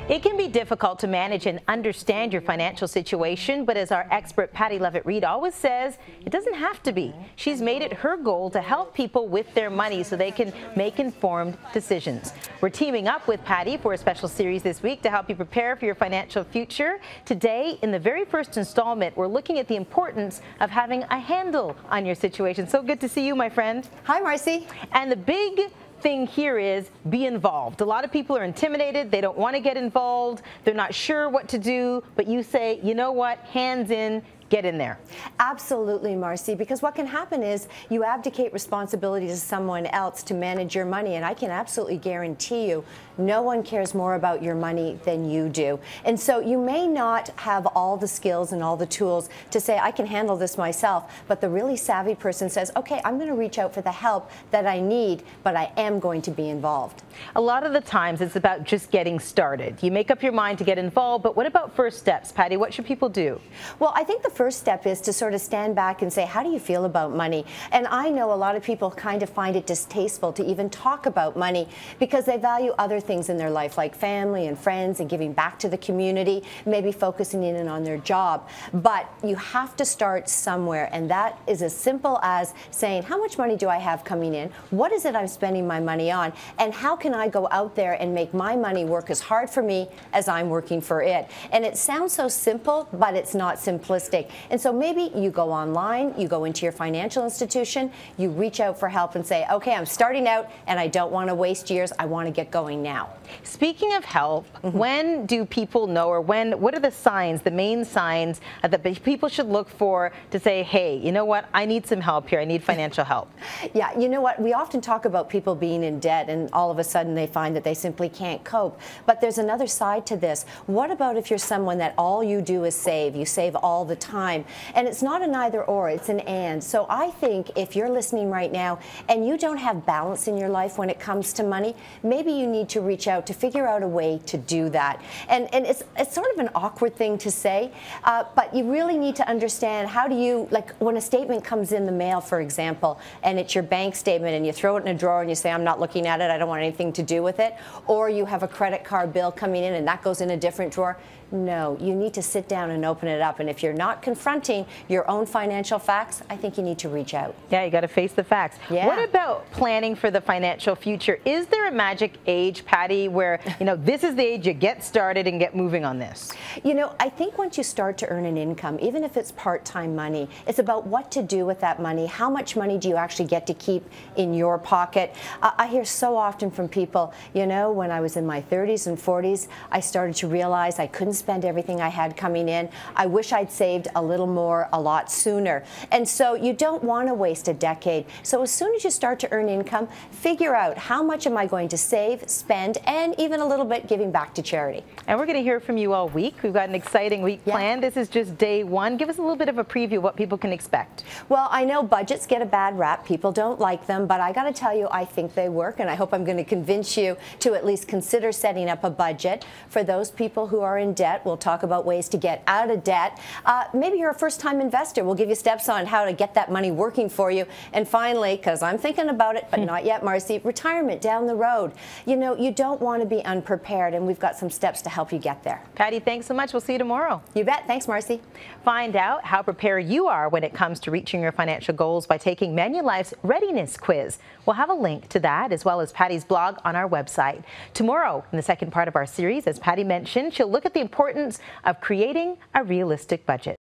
It can be difficult to manage and understand your financial situation, but as our expert Pattie Lovett-Reid always says, it doesn't have to be. She's made it her goal to help people with their money so they can make informed decisions. We're teaming up with Pattie for a special series this week to help you prepare for your financial future. Today, in the very first installment, we're looking at the importance of having a handle on your situation. So good to see you, my friend. Hi, Marcy. And the big thing here is be involved. A lot of people are intimidated. They don't want to get involved. They're not sure what to do. But you say, you know what, hands in. Get in there. Absolutely, Marcy, because what can happen is you abdicate responsibility to someone else to manage your money, and I can absolutely guarantee you no one cares more about your money than you do. And so you may not have all the skills and all the tools to say, I can handle this myself, but the really savvy person says, okay, I'm going to reach out for the help that I need, but I am going to be involved. A lot of the times it's about just getting started. You make up your mind to get involved, but what about first steps, Pattie? What should people do? Well, I think the first step is to sort of stand back and say, how do you feel about money? And I know a lot of people kind of find it distasteful to even talk about money because they value other things in their life, like family and friends and giving back to the community, maybe focusing in on their job. But you have to start somewhere, and that is as simple as saying, how much money do I have coming in? What is it I'm spending my money on? And how can I go out there and make my money work as hard for me as I'm working for it? And it sounds so simple, but it's not simplistic. And so maybe you go online, you go into your financial institution, you reach out for help and say, okay, I'm starting out and I don't want to waste years. I want to get going now. Speaking of help, when do people know, or what are the signs, the main signs that people should look for to say, hey, you know what, I need some help here. I need financial help. Yeah, you know what, we often talk about people being in debt and all of a sudden they find that they simply can't cope. But there's another side to this. What about if you're someone that all you do is save? You save all the time. And it's not an either or, it's an and. So I think if you're listening right now and you don't have balance in your life when it comes to money, maybe you need to reach out to figure out a way to do that. And it's sort of an awkward thing to say, but you really need to understand, how do you, like when a statement comes in the mail, for example, and it's your bank statement and you throw it in a drawer and you say, I'm not looking at it, I don't want anything to do with it, or you have a credit card bill coming in and that goes in a different drawer. No, you need to sit down and open it up. And if you're not confronting your own financial facts, I think you need to reach out. Yeah, you got to face the facts. Yeah. What about planning for the financial future? Is there a magic age, Pattie, where, you know, this is the age you get started and get moving on this? You know, I think once you start to earn an income, even if it's part-time money, it's about what to do with that money. How much money do you actually get to keep in your pocket? I hear so often from people, you know, when I was in my 30s and 40s, I started to realize I couldn't spend everything I had coming in. I wish I'd saved a little more a lot sooner. And so you don't want to waste a decade. So as soon as you start to earn income, figure out how much am I going to save, spend, and even a little bit giving back to charity. And we're going to hear from you all week. We've got an exciting week planned. This is just day one. Give us a little bit of a preview of what people can expect. Well, I know budgets get a bad rap. People don't like them, but I got to tell you, I think they work, and I hope I'm going to convince you to at least consider setting up a budget. For those people who are in debt, we'll talk about ways to get out of debt. Maybe you're a first-time investor. We'll give you steps on how to get that money working for you. And finally, because I'm thinking about it, but not yet, Marcy, retirement down the road. You know, you don't want to be unprepared, and we've got some steps to help you get there. Pattie, thanks so much. We'll see you tomorrow. You bet. Thanks, Marcy. Find out how prepared you are when it comes to reaching your financial goals by taking Manulife's Readiness Quiz. We'll have a link to that as well as Pattie's blog on our website. Tomorrow, in the second part of our series, as Pattie mentioned, she'll look at the importance of creating a realistic budget.